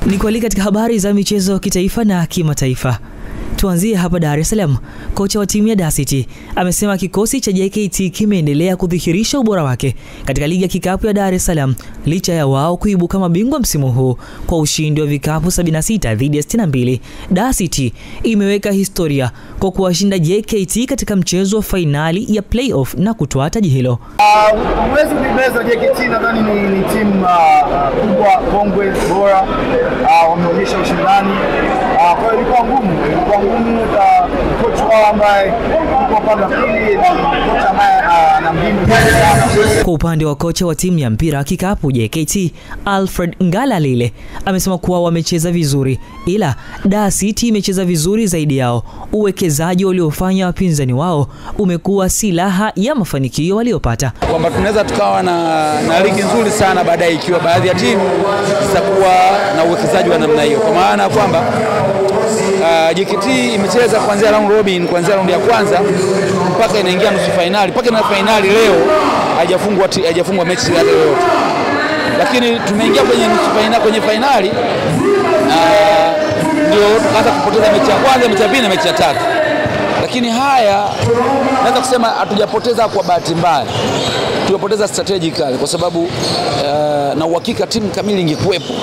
Ni kualika katika habari za michezo kitaifa na kimataifa. Tuanzie hapa Dar es Salaam. Kocha wa timu ya Dar City amesema kikosi cha JKT kimeendelea kudhihirisha ubora wake katika ligi ya kikapu ya Dar es Salaam licha ya wao kuibuka mabingwa msimu huu kwa ushindi wa vikapu 76 dhidi ya 62. Dar City imeweka historia kwa kuwashinda JKT katika mchezo wa finali ya playoff na kutoa taji hilo. Mwezi uliobeza JKT nadhani ni timu kubwa, kongwe, bora, wameonyesha ushindani. Kwa hiyo ilikuwa ngumu kocha wao ambaye yuko upande wa pili, kocha ambaye ana mbinu sana. Kwa upande wa kocha wa timu ya mpira kikapu JKT Alfred Ngalalile amesema kuwa wamecheza vizuri, ila Dar City imecheza vizuri zaidi yao. Uwekezaji uliofanya wapinzani wao umekuwa silaha ya mafanikio waliopata. Kwamba tunaweza tukawa na ligi nzuri sana baadaye ikiwa baadhi ya timu zitakuwa na uwekezaji wa namna hiyo, kwa maana kwamba JKT imecheza kuanzia round robin, kuanzia round ya kwanza mpaka inaingia nusu finali, mpaka na finali leo haijafungwa mechi hata yoyote. Lakini tumeingia kwenye nusu finali, kwenye finali ndio tukaanza kupoteza mechi ya kwanza, mechi ya pili na mechi ya tatu. Lakini haya naweza kusema hatujapoteza kwa bahati mbaya. Tumepoteza strategically kwa sababu na uhakika timu kamili ingekuepo.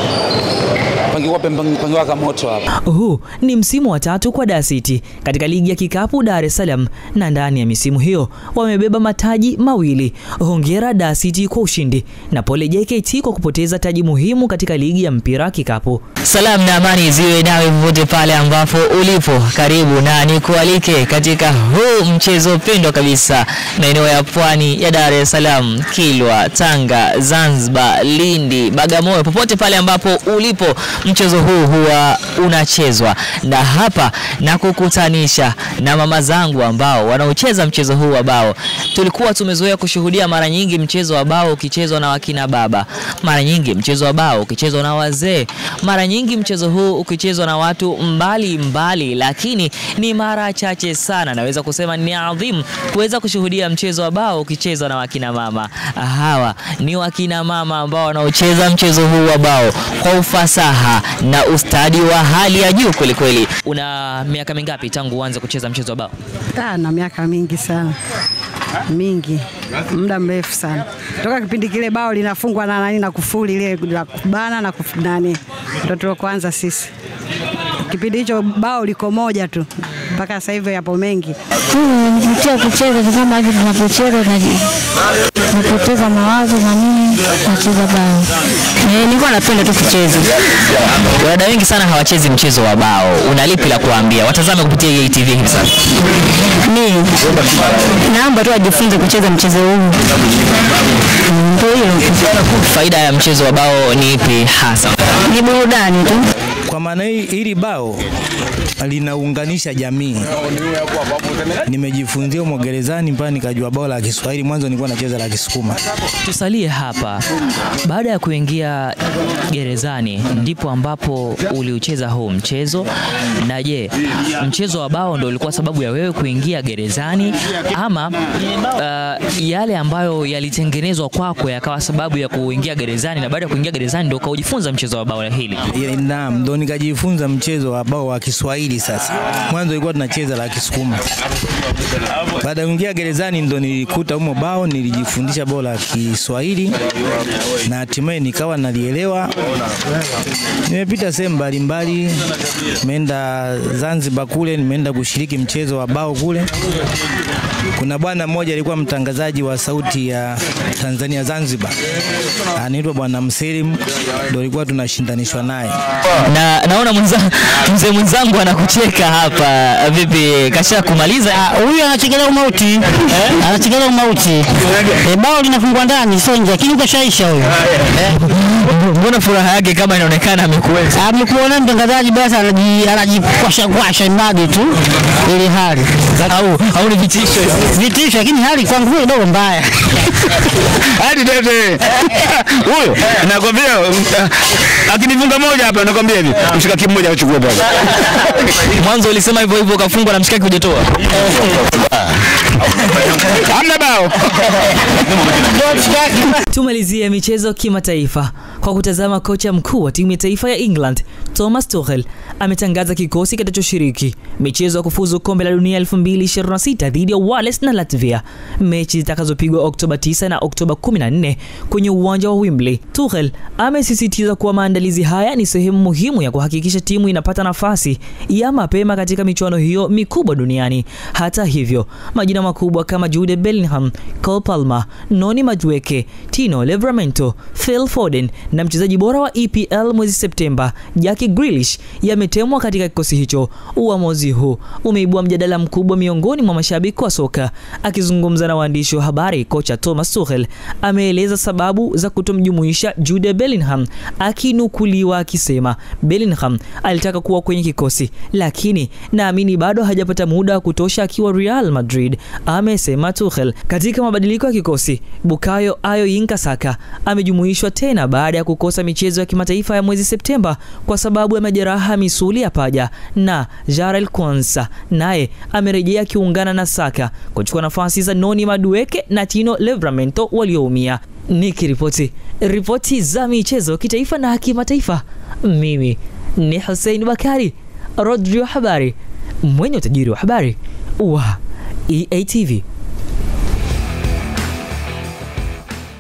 Pangewaka moto hapa. Huu ni msimu wa 3 kwa Dar City katika ligi ya kikapu Dar es Salaam, na ndani ya misimu hiyo wamebeba mataji mawili. Hongera Dar City kwa ushindi na pole JKT kwa kupoteza taji muhimu katika ligi ya mpira kikapu. Salamu na amani ziwe nawe popote pale ambapo ulipo. Karibu na nikualike katika huu mchezo pendwa kabisa maeneo ya pwani ya Dar es Salaam, Kilwa, Tanga, Zanzibar, Lindi, Bagamoyo, popote pale ambapo ulipo. Mchezo huu huwa unachezwa na hapa na kukutanisha na mama zangu ambao wanaocheza mchezo huu wa bao. Tulikuwa tumezoea kushuhudia mara nyingi mchezo wa bao ukichezwa na wakina baba, mara nyingi mchezo wa bao ukichezwa na wazee, mara nyingi mchezo huu ukichezwa na watu mbali, lakini ni mara chache sana, naweza kusema ni adhimu kuweza kushuhudia mchezo wa bao ukichezwa na wakina mama. Hawa ni wakina mama ambao wanaocheza mchezo huu wa bao kwa ufasaha na ustadi wa hali ya juu kweli kweli. Una miaka mingapi tangu uanze kucheza mchezo wa bao? Na miaka mingi sana. Mingi. Muda mrefu sana. Toka kipindi kile bao linafungwa na nani na kufuli ile la kubana na kufunani. Ndio kwanza sisi. Kipindi hicho bao liko moja tu. Mpaka sasa hivi yapo mengi. Kucheza kama hivi tunapocheza napoteza mawazo na nini nacheza bao. Nilikuwa napenda tu kucheza. Wadada wengi sana hawachezi mchezo wa bao. Unalipi la kuambia watazame kupitia EATV hivi sasa? Mimi naomba tu ajifunze kucheza mchezo huu. Ndio hiyo. Faida ya mchezo wa bao ni ipi hasa? Ni burudani tu. Kwa maana hili bao linaunganisha jamii. Nimejifunzia gerezani mpaka nikajua bao la Kiswahili. Mwanzo nilikuwa nacheza la Kisukuma. Tusalie hapa. Baada ya kuingia gerezani ndipo ambapo uliucheza huu mchezo. Na je, mchezo wa bao ndio ulikuwa sababu ya wewe kuingia gerezani ama yale ambayo yalitengenezwa kwako yakawa sababu ya kuingia gerezani, na baada ya kuingia gerezani ndio ukajifunza mchezo wa bao hili? Naam, ndio nikajifunza mchezo wa bao wa Kiswahili sasa. Mwanzo ilikuwa tunacheza la Kisukuma. Baada ya kuingia gerezani ndio nilikuta humo bao, nilijifundisha bao la Kiswahili na hatimaye nikawa nalielewa. Nimepita sehemu mbalimbali, nimeenda Zanzibar kule, nimeenda kushiriki mchezo wa bao kule. Kuna bwana mmoja alikuwa mtangazaji wa sauti ya Tanzania Zanzibar, anaitwa bwana Mselim, ndio alikuwa tunashindanishwa naye. Na naona mzee mwenzangu anakucheka hapa. Vipi, kasha kumaliza? Huyu anachekelea umauti. Anachekelea umauti. Bao linafungwa ndani sio nje, lakini kashaisha huyo. Mbona furaha yake kama inaonekana amekuweza? Amekuona mtangazaji basi anajikwasha imadi tu ile hali. Au ni vitisho? Vitisho, lakini hali kwangu ndio mbaya. Hadi tete. Huyo nakwambia akinifunga moja hapa nakwambia hivi, mshikaki mmoja achukue baba. Mwanzo ulisema hivyo ukafungwa na mshikaki hujatoa. Hamna bao. Tumalizie michezo kimataifa kwa kutazama kocha mkuu wa timu ya taifa ya England Thomas Tuchel ametangaza kikosi kitachoshiriki michezo ya kufuzu kombe la dunia 2026 dhidi ya Wales na Latvia, mechi zitakazopigwa Oktoba 9 na Oktoba 14 kwenye uwanja wa Wembley. Tuchel amesisitiza kuwa maandalizi haya ni sehemu muhimu ya kuhakikisha timu inapata nafasi ya mapema katika michuano hiyo mikubwa duniani. Hata hivyo, majina makubwa kama Jude Bellingham, Cole Palmer, Noni Madueke, Tino Livramento, Phil Foden na mchezaji bora wa EPL mwezi Septemba Jack Grealish yametemwa katika kikosi hicho. Uamuzi huu umeibua mjadala mkubwa miongoni mwa mashabiki wa soka. Akizungumza na waandishi wa habari, kocha Thomas Tuchel ameeleza sababu za kutomjumuisha Jude Bellingham, akinukuliwa akisema Bellingham alitaka kuwa kwenye kikosi, lakini naamini bado hajapata muda wa kutosha akiwa Real Madrid, amesema Tuchel. Katika mabadiliko ya kikosi, Bukayo Ayoyinka Saka amejumuishwa tena baada ya kukosa michezo ya kimataifa ya mwezi Septemba kwa sababu ya majeraha misuli ya paja, na Jarel Kwanza naye amerejea kiungana na Saka kuchukua nafasi za Noni Madueke na Tino Livramento walioumia. Ripoti za michezo kitaifa na kimataifa. Mimi ni Hussein Bakari, Rodrio Habari, mwenye utajiri wa habari wa EATV.